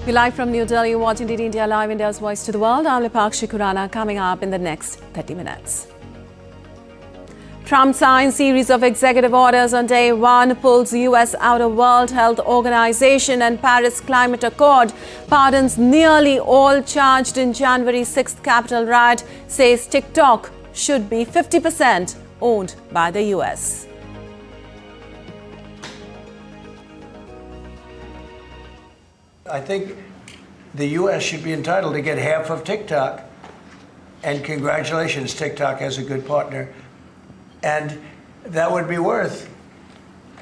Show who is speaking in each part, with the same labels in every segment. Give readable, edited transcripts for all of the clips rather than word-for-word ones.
Speaker 1: We're live from New Delhi, watching DD India Live, India's Voice to the World. I'm Lipakshi Khurana, coming up in the next 30 minutes. Trump signs series of executive orders on day one, pulls US out of World Health Organization and Paris Climate Accord, pardons nearly all charged in January 6th Capitol riot, says TikTok should be 50% owned by the US.
Speaker 2: I think the U.S. should be entitled to get half of TikTok. And congratulations, TikTok has a good partner. And that would be worth,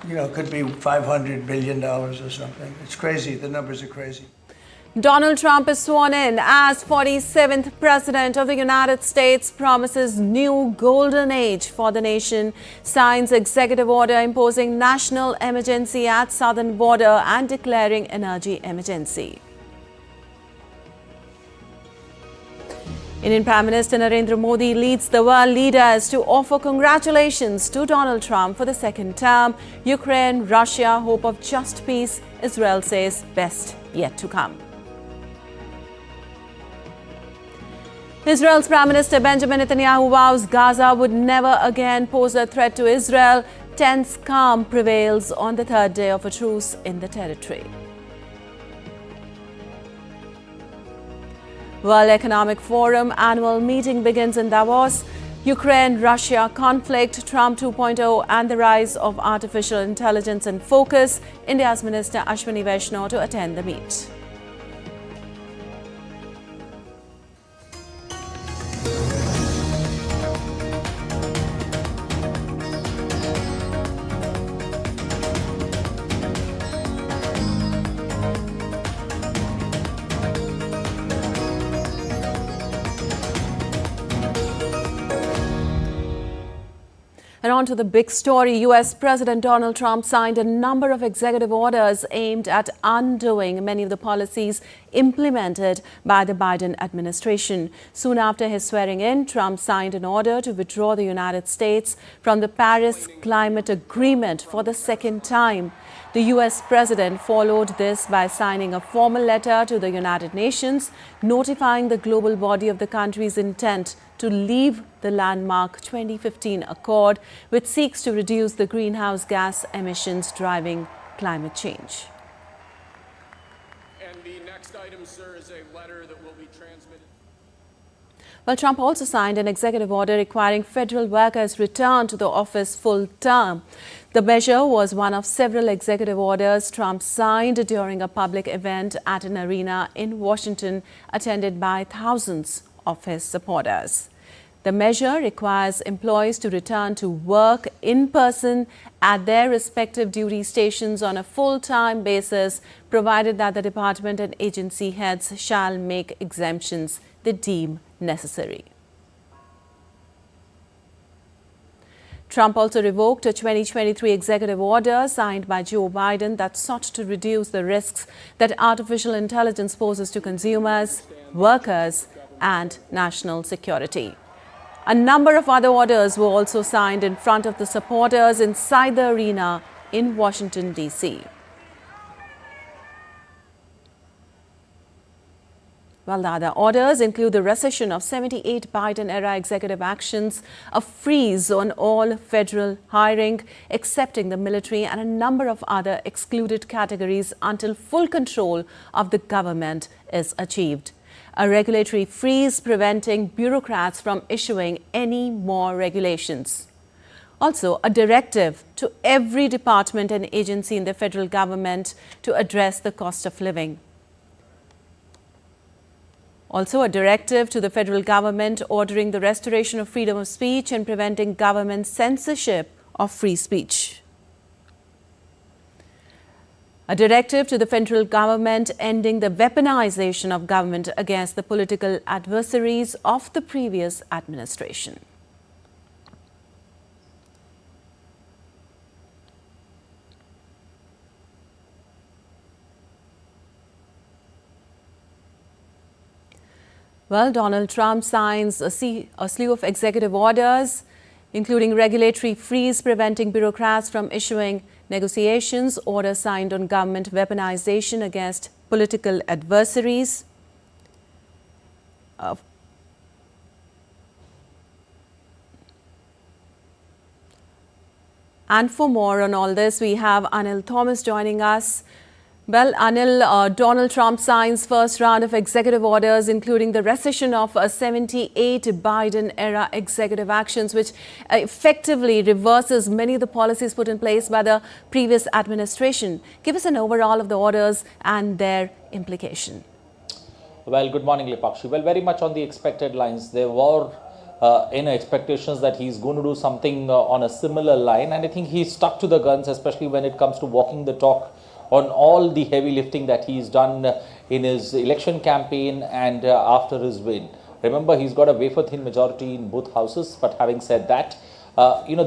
Speaker 2: could be $500 billion or something. It's crazy. The numbers are crazy.
Speaker 1: Donald Trump is sworn in as 47th President of the United States, promises new golden age for the nation, signs executive order imposing national emergency at southern border and declaring energy emergency. Indian Prime Minister Narendra Modi leads the world leaders to offer congratulations to Donald Trump for the second term. Ukraine, Russia, hope of just peace. Israel says best yet to come. Israel's Prime Minister Benjamin Netanyahu vows Gaza would never again pose a threat to Israel. Tense calm prevails on the third day of a truce in the territory. World Economic Forum annual meeting begins in Davos. Ukraine-Russia conflict, Trump 2.0 and the rise of artificial intelligence in focus. India's Minister Ashwini Vaishnaw to attend the meet. And on to the big story. US President Donald Trump signed a number of executive orders aimed at undoing many of the policies implemented by the Biden administration. Soon after his swearing in, Trump signed an order to withdraw the United States from the Paris Climate Agreement for the second time. The US president followed this by signing a formal letter to the United Nations, notifying the global body of the country's intent to leave the landmark 2015 accord, which seeks to reduce the greenhouse gas emissions driving climate change.
Speaker 3: And the next item, sir, is a letter that will be transmitted.
Speaker 1: Well, Trump also signed an executive order requiring federal workers return to the office full term. The measure was one of several executive orders Trump signed during a public event at an arena in Washington, attended by thousands of his supporters. The measure requires employees to return to work in person at their respective duty stations on a full-time basis, provided that the department and agency heads shall make exemptions they deem necessary. Trump also revoked a 2023 executive order signed by Joe Biden that sought to reduce the risks that artificial intelligence poses to consumers, workers, and national security. A number of other orders were also signed in front of the supporters inside the arena in Washington, D.C. Well, the other orders include the rescission of 78 Biden-era executive actions, a freeze on all federal hiring, excepting the military, and a number of other excluded categories until full control of the government is achieved. A regulatory freeze preventing bureaucrats from issuing any more regulations. Also, a directive to every department and agency in the federal government to address the cost of living. Also, a directive to the federal government ordering the restoration of freedom of speech and preventing government censorship of free speech. A directive to the federal government ending the weaponization of government against the political adversaries of the previous administration. Well, Donald Trump signs a slew of executive orders, including regulatory freeze preventing bureaucrats from issuing negotiations, orders signed on government weaponization against political adversaries. And for more on all this, we have Anil Thomas joining us. Well, Anil, Donald Trump signs first round of executive orders, including the rescission of 78 Biden-era executive actions, which effectively reverses many of the policies put in place by the previous administration. Give us an overall of the orders and their implication.
Speaker 4: Well, good morning, Lipakshi. Well, very much on the expected lines. There were expectations that he's going to do something on a similar line, and I think he's stuck to the guns, especially when it comes to walking the talk on all the heavy lifting that he's done in his election campaign and after his win. Remember, he's got a wafer-thin majority in both houses, but having said that,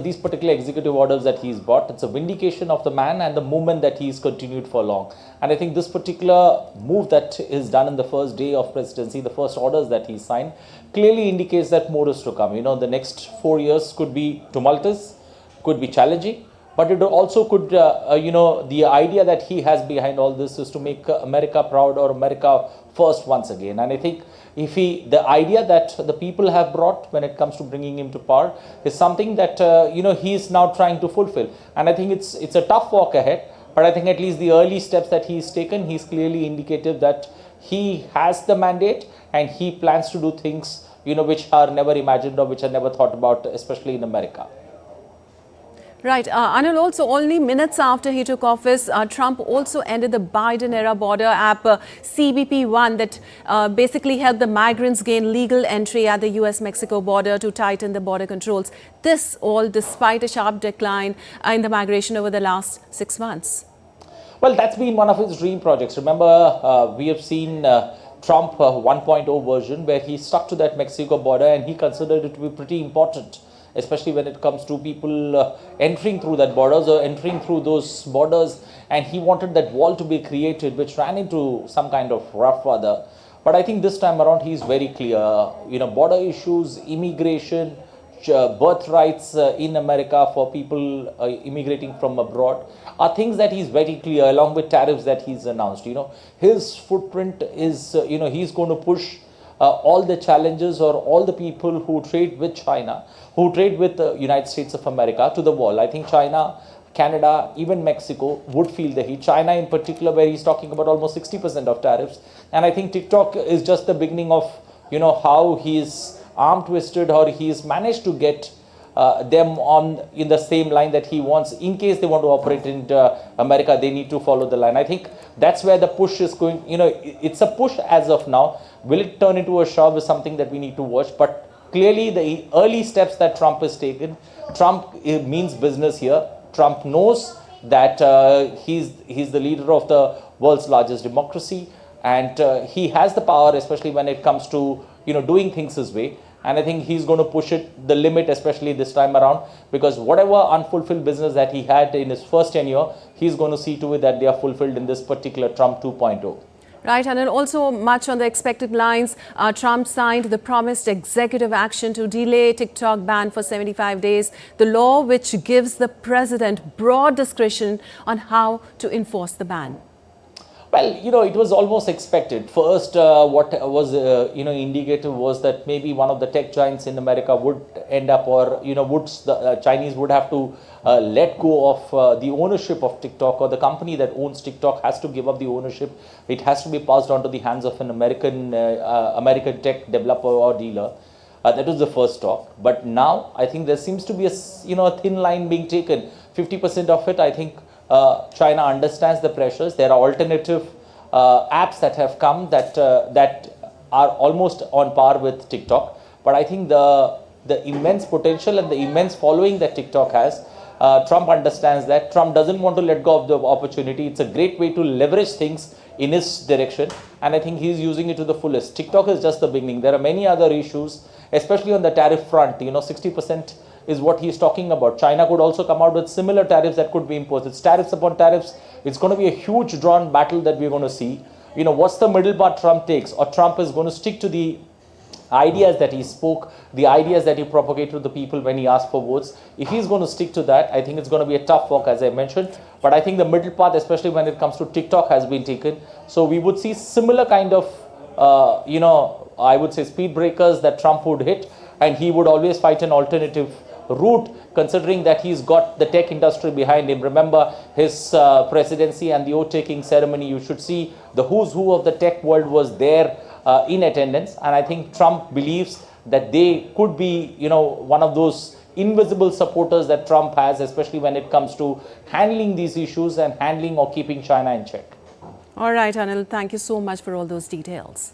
Speaker 4: these particular executive orders that he's brought, it's a vindication of the man and the movement that he's continued for long. And I think this particular move that is done in the first day of presidency, the first orders that he signed, clearly indicates that more is to come. The next 4 years could be tumultuous, could be challenging, but it also could, the idea that he has behind all this is to make America proud, or America first once again. And I think the idea that the people have brought when it comes to bringing him to power is something that, he's now trying to fulfill. And I think it's a tough walk ahead, but I think at least the early steps that he's taken, he's clearly indicated that he has the mandate and he plans to do things, which are never imagined or which are never thought about, especially in America.
Speaker 1: Right. Anil, also only minutes after he took office, Trump also ended the Biden-era border app CBP-1 that basically helped the migrants gain legal entry at the US-Mexico border to tighten the border controls. This all despite a sharp decline in the migration over the last 6 months.
Speaker 4: Well, that's been one of his dream projects. Remember, we have seen Trump 1.0 version where he stuck to that Mexico border and he considered it to be pretty important, especially when it comes to people entering through that borders or entering through those borders. And he wanted that wall to be created, which ran into some kind of rough weather. But I think this time around, he's very clear. Border issues, immigration, birthrights in America for people immigrating from abroad are things that he's very clear, along with tariffs that he's announced. His footprint is, he's going to push all the challenges or all the people who trade with China, who trade with the United States of America to the wall. I think China, Canada, even Mexico would feel the heat. China in particular, where he's talking about almost 60% of tariffs. And I think TikTok is just the beginning of, how he's arm twisted or he's managed to get them in the same line that he wants. In case they want to operate in America, they need to follow the line. I think that's where the push is going. It's a push as of now. Will it turn into a shove is something that we need to watch. But clearly the early steps that Trump has taken, Trump means business here. Trump knows that he's the leader of the world's largest democracy, and he has the power, especially when it comes to doing things his way. And I think he's going to push it the limit, especially this time around, because whatever unfulfilled business that he had in his first tenure, he's going to see to it that they are fulfilled in this particular Trump 2.0.
Speaker 1: Right, and then also much on the expected lines, Trump signed the promised executive action to delay TikTok ban for 75 days, the law which gives the president broad discretion on how to enforce the ban.
Speaker 4: Well, it was almost expected. First, what was, indicative was that maybe one of the tech giants in America would end up, or, the Chinese would have to let go of the ownership of TikTok, or the company that owns TikTok has to give up the ownership. It has to be passed on to the hands of an American tech developer or dealer. That was the first talk. But now I think there seems to be a thin line being taken. 50% of it, I think, China understands the pressures. There are alternative apps that have come that are almost on par with TikTok. But I think the immense potential and the immense following that TikTok has, Trump understands that. Trump doesn't want to let go of the opportunity. It's a great way to leverage things in his direction, and I think he's using it to the fullest. TikTok is just the beginning. There are many other issues, especially on the tariff front. 60% is what he's talking about. China could also come out with similar tariffs that could be imposed. It's tariffs upon tariffs. It's going to be a huge drawn battle that we're going to see. What's the middle part Trump takes, or Trump is going to stick to the ideas that he spoke, the ideas that he propagated to the people when he asked for votes. If he's going to stick to that, I think it's going to be a tough walk, as I mentioned. But I think the middle path, especially when it comes to TikTok, has been taken. So we would see similar kind of, I would say speed breakers that Trump would hit, and he would always fight an alternative route, considering that he's got the tech industry behind him. Remember his presidency and the oath-taking ceremony. You should see the who's who of the tech world was there in attendance, and I think Trump believes that they could be, one of those invisible supporters that Trump has, especially when it comes to handling these issues and handling or keeping China in check.
Speaker 1: All right, Anil, thank you so much for all those details.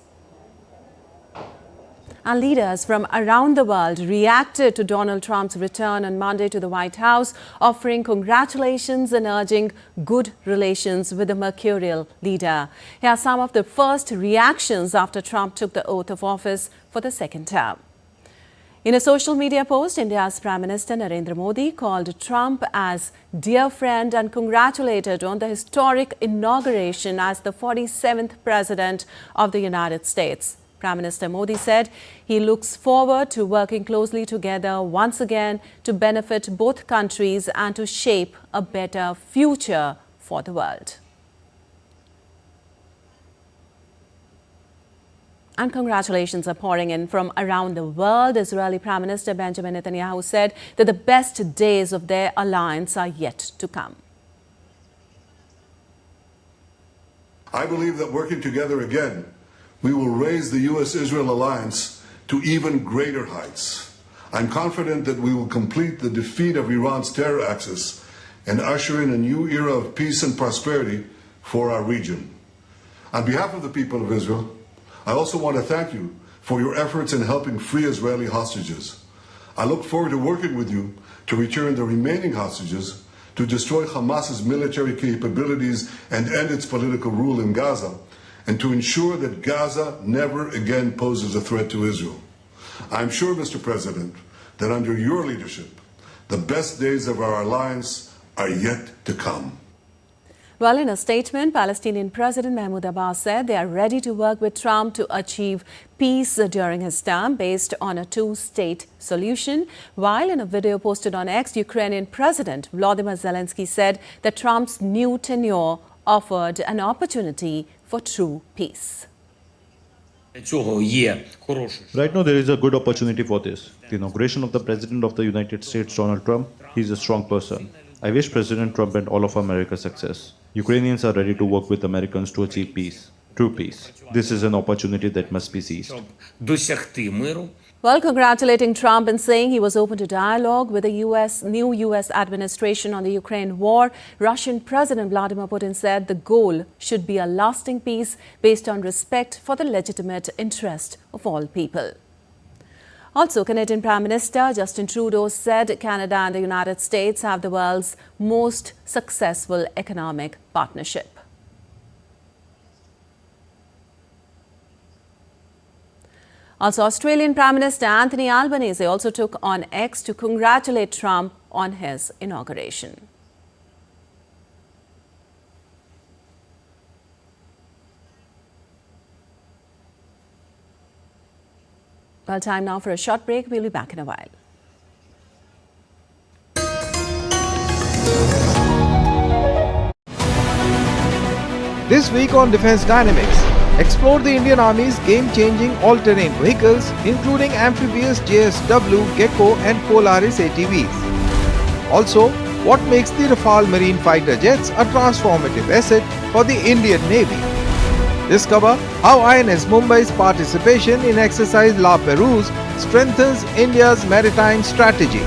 Speaker 1: And leaders from around the world reacted to Donald Trump's return on Monday to the White House, offering congratulations and urging good relations with the mercurial leader. Here are some of the first reactions after Trump took the oath of office for the second term. In a social media post, India's Prime Minister Narendra Modi called Trump as dear friend and congratulated on the historic inauguration as the 47th President of the United States. Prime Minister Modi said he looks forward to working closely together once again to benefit both countries and to shape a better future for the world. And congratulations are pouring in from around the world. Israeli Prime Minister Benjamin Netanyahu said that the best days of their alliance are yet to come.
Speaker 5: I believe that working together again, we will raise the U.S.-Israel alliance to even greater heights. I'm confident that we will complete the defeat of Iran's terror axis and usher in a new era of peace and prosperity for our region. On behalf of the people of Israel, I also want to thank you for your efforts in helping free Israeli hostages. I look forward to working with you to return the remaining hostages, to destroy Hamas's military capabilities and end its political rule in Gaza, and to ensure that Gaza never again poses a threat to Israel. I'm sure, Mr. President, that under your leadership, the best days of our alliance are yet to come.
Speaker 1: Well, in a statement, Palestinian President Mahmoud Abbas said they are ready to work with Trump to achieve peace during his term based on a two-state solution. While in a video posted on X, Ukrainian President Volodymyr Zelensky said that Trump's new tenure offered an opportunity for true peace.
Speaker 6: Right now, there is a good opportunity for this. The inauguration of the President of the United States, Donald Trump, he's a strong person. I wish President Trump and all of America success. Ukrainians are ready to work with Americans to achieve peace, true peace. This is an opportunity that must be seized.
Speaker 1: Well, congratulating Trump and saying he was open to dialogue with the new U.S. administration on the Ukraine war, Russian President Vladimir Putin said the goal should be a lasting peace based on respect for the legitimate interest of all people. Also, Canadian Prime Minister Justin Trudeau said Canada and the United States have the world's most successful economic partnership. Also, Australian Prime Minister Anthony Albanese also took on X to congratulate Trump on his inauguration. Well, time now for a short break. We'll be back in a while.
Speaker 7: This week on Defense Dynamics, explore the Indian Army's game-changing all-terrain vehicles, including amphibious JSW, Gecko and Polaris ATVs. Also, what makes the Rafale marine fighter jets a transformative asset for the Indian Navy. Discover how INS Mumbai's participation in exercise La Perouse strengthens India's maritime strategy.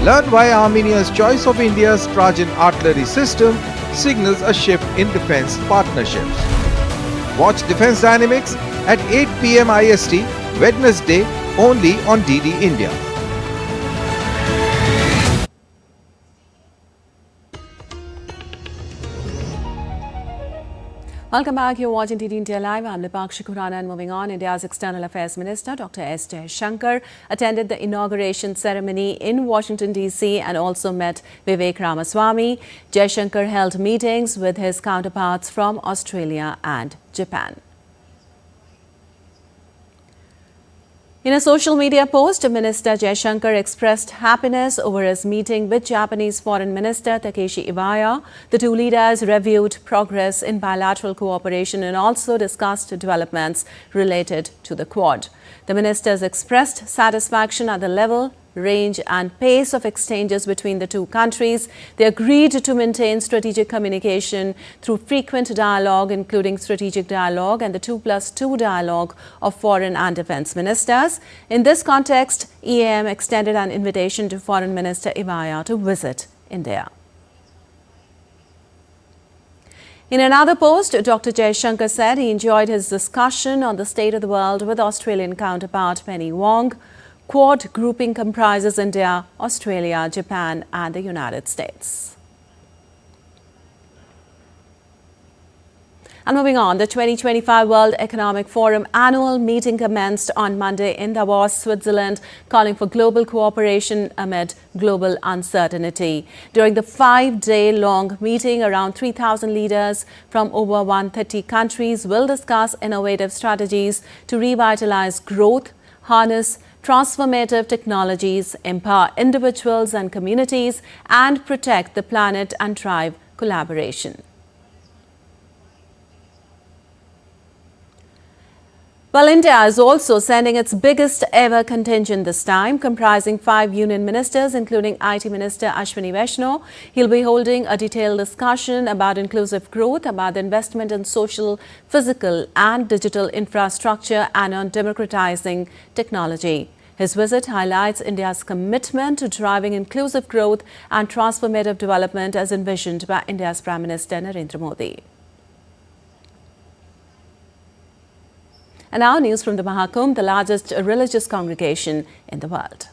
Speaker 7: Learn why Armenia's choice of India's Trajan artillery system signals a shift in defense partnerships. Watch Defense Dynamics at 8 p.m. IST, Wednesday, only on DD India.
Speaker 1: Welcome back. You're watching DD India Live. I'm Lipakshi Khurana, and moving on, India's External Affairs Minister Dr. S. Jaishankar attended the inauguration ceremony in Washington, D.C. and also met Vivek Ramaswamy. Jaishankar held meetings with his counterparts from Australia and Japan. In a social media post, Minister Jaishankar expressed happiness over his meeting with Japanese Foreign Minister Takeshi Iwaya. The two leaders reviewed progress in bilateral cooperation and also discussed developments related to the Quad. The ministers expressed satisfaction at the level, range and pace of exchanges between the two countries. They agreed to maintain strategic communication through frequent dialogue, including strategic dialogue and the 2+2 dialogue of foreign and defense ministers. In this context, EAM extended an invitation to Foreign Minister Iwaya to visit India. In another post, Dr. Jaishankar said he enjoyed his discussion on the state of the world with Australian counterpart Penny Wong. Quad grouping comprises India, Australia, Japan and the United States. And moving on, the 2025 World Economic Forum annual meeting commenced on Monday in Davos, Switzerland, calling for global cooperation amid global uncertainty. During the 5-day-long meeting, around 3,000 leaders from over 130 countries will discuss innovative strategies to revitalize growth, harness transformative technologies, empower individuals and communities, and protect the planet and drive collaboration. Well, India is also sending its biggest ever contingent this time, comprising 5 union ministers, including IT Minister Ashwini Vaishnaw. He'll be holding a detailed discussion about inclusive growth, about the investment in social, physical and digital infrastructure and on democratizing technology. His visit highlights India's commitment to driving inclusive growth and transformative development as envisioned by India's Prime Minister Narendra Modi. And now news from the Maha, the largest religious congregation in the world.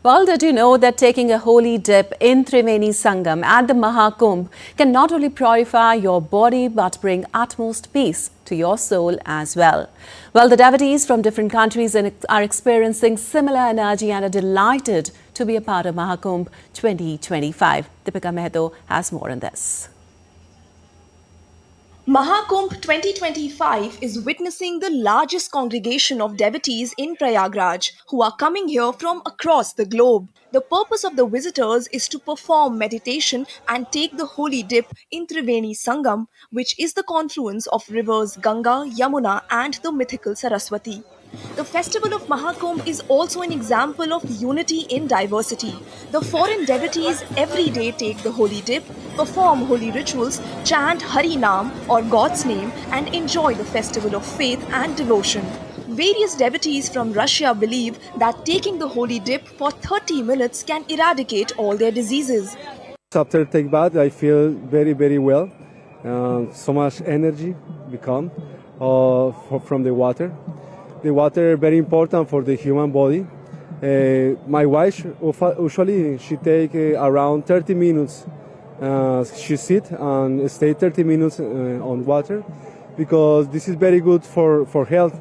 Speaker 1: Well, did you know that taking a holy dip in Triveni Sangam at the Maha Kumbh can not only purify your body but bring utmost peace to your soul as well? Well, the devotees from different countries are experiencing similar energy and are delighted to be a part of Maha Kumbh 2025. Deepika Mehto has more on this.
Speaker 8: Maha Kumbh 2025 is witnessing the largest congregation of devotees in Prayagraj who are coming here from across the globe. The purpose of the visitors is to perform meditation and take the holy dip in Triveni Sangam, which is the confluence of rivers Ganga, Yamuna and the mythical Saraswati. The festival of Maha Kumbh is also an example of unity in diversity. The foreign devotees every day take the holy dip, perform holy rituals, chant Hari Naam or God's name and enjoy the festival of faith and devotion. Various devotees from Russia believe that taking the holy dip for 30 minutes can eradicate all their diseases.
Speaker 9: After take bath, I feel very, very well. So much energy become from the water. The water is very important for the human body. My wife usually she take around 30 minutes. She sit and stay 30 minutes on water because this is very good for health.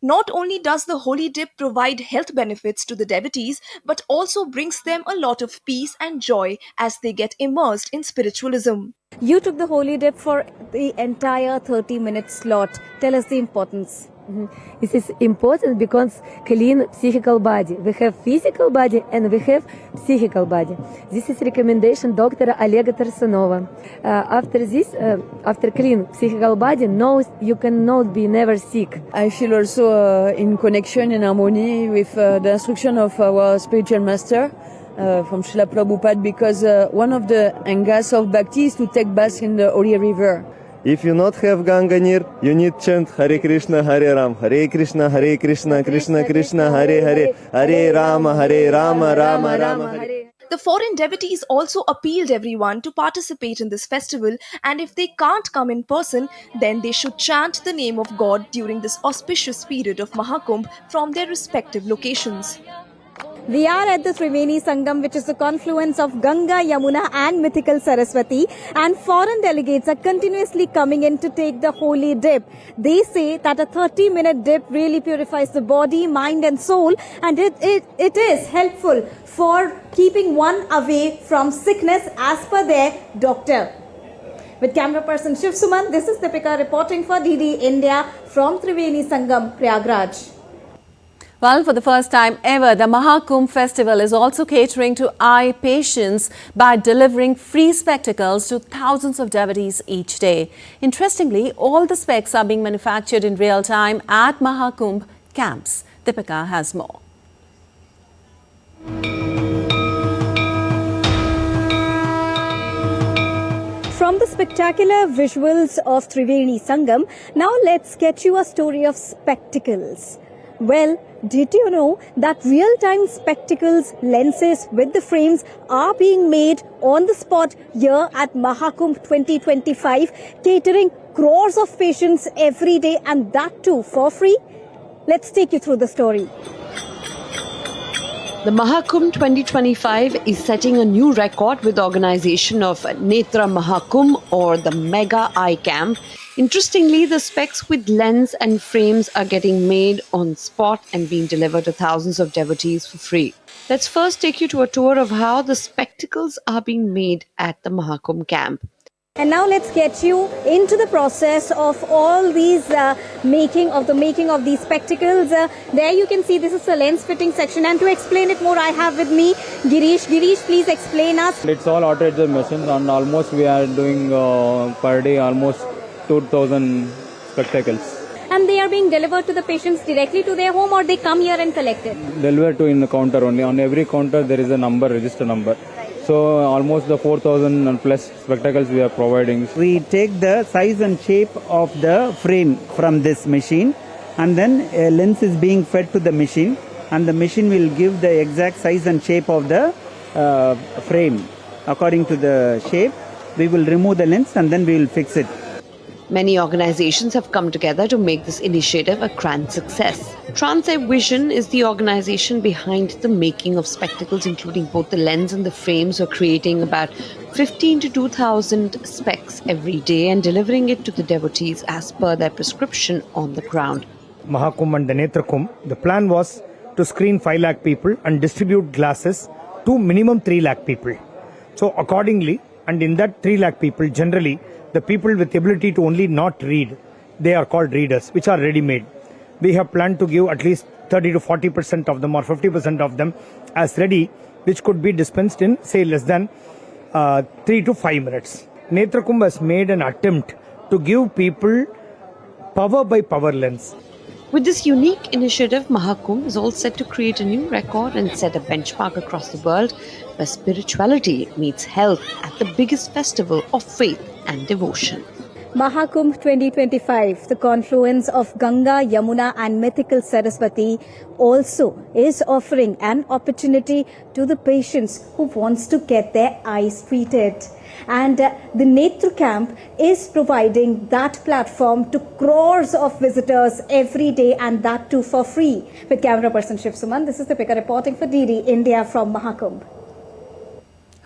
Speaker 8: Not only does the holy dip provide health benefits to the devotees, but also brings them a lot of peace and joy as they get immersed in spiritualism.
Speaker 10: You took the holy dip for the entire 30-minute slot. Tell us the importance.
Speaker 11: This is important because clean psychical body. We have physical body and we have psychical body. This is recommendation Dr. Olega Tarsanova. After this, after clean psychical body, no, you cannot be never sick.
Speaker 12: I feel also in connection and harmony with the instruction of our spiritual master from Srila Prabhupada, because one of the angas of bhakti is to take bath in the holy river.
Speaker 13: If you not have Ganga near, you need chant Hare Krishna, Hare Ram, Hare Krishna, Krishna Krishna, Hare Hare, Hare Rama, Rama Rama, Hare.
Speaker 8: The foreign devotees also appealed everyone to participate in this festival, and if they can't come in person, then they should chant the name of God during this auspicious period of Maha Kumbh from their respective locations.
Speaker 10: We are at the Triveni Sangam, which is the confluence of Ganga, Yamuna and mythical Saraswati, and foreign delegates are continuously coming in to take the holy dip. They say that a 30-minute dip really purifies the body, mind and soul, and it is helpful for keeping one away from sickness as per their doctor. With camera person Shiv Suman, this is Deepika reporting for DD India from Triveni Sangam, Prayagraj.
Speaker 1: Well, for the first time ever, the Maha Kumbh festival is also catering to eye patients by delivering free spectacles to thousands of devotees each day. Interestingly, all the specs are being manufactured in real time at Maha Kumbh camps. Deepika has more.
Speaker 10: From the spectacular visuals of Triveni Sangam, now let's get you a story of spectacles. Well, did you know that real-time spectacles, lenses with the frames are being made on the spot here at Maha Kumbh 2025, catering crores of patients every day, and that too for free? Let's take you through the story.
Speaker 14: The Maha Kumbh 2025 is setting a new record with the organization of Netra Maha Kumbh, or the Mega Eye Camp. Interestingly, the specs with lens and frames are getting made on spot and being delivered to thousands of devotees for free. Let's first take you to a tour of how the spectacles are being made at the Maha Kumbh camp.
Speaker 10: And now let's get you into the process of all these making of these spectacles. There you can see this is the lens fitting section, and to explain it more I have with me Girish. Girish, please explain us.
Speaker 15: It's all automated machines, and almost we are doing per day almost 2,000 spectacles.
Speaker 10: And they are being delivered to the patients directly to their home, or they come here and collect it?
Speaker 15: Delivered to in the counter only. On every counter there is a number, register number. So almost the 4,000 plus spectacles we are providing.
Speaker 16: We take the size and shape of the frame from this machine, and then a lens is being fed to the machine, and the machine will give the exact size and shape of the frame. According to the shape, we will remove the lens and then we will fix it.
Speaker 14: Many organizations have come together to make this initiative a grand success. Transep Vision is the organization behind the making of spectacles, including both the lens and the frames. We're creating about 15 to 2,000 specs every day and delivering it to the devotees as per their prescription on the ground.
Speaker 17: Maha Kumbh and the Netra Kumbh, the plan was to screen 5 lakh people and distribute glasses to minimum 3 lakh people. So accordingly, and in that 3 lakh people, generally, the people with ability to only not read, they are called readers, which are ready-made. We have planned to give at least 30 to 40% of them or 50% of them as ready, which could be dispensed in, say, less than 3 to 5 minutes. Netra Kumbh has made an attempt to give people power by power lens.
Speaker 14: With this unique initiative, Maha Kumbh is all set to create a new record and set a benchmark across the world where spirituality meets health at the biggest festival of faith and devotion.
Speaker 10: Maha Kumbh 2025, the confluence of Ganga, Yamuna and mythical Saraswati, also is offering an opportunity to the patients who wants to get their eyes treated. And the Netra Camp is providing that platform to crores of visitors every day, and that too for free. With camera person Shiv Suman, this is Deepika reporting for DD India from Maha Kumbh.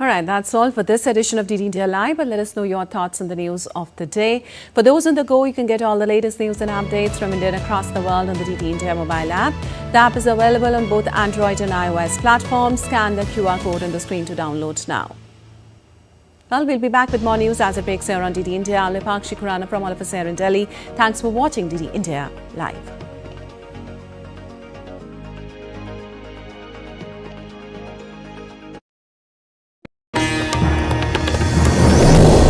Speaker 1: All right, that's all for this edition of DD India Live, but let us know your thoughts on the news of the day. For those on the go, you can get all the latest news and updates from India and across the world on the DD India mobile app. The app is available on both Android and iOS platforms. Scan the QR code on the screen to download now. Well, we'll be back with more news as it breaks here on DD India. I'm Lipakshi Khurana from all of us here in Delhi. Thanks for watching DD India Live.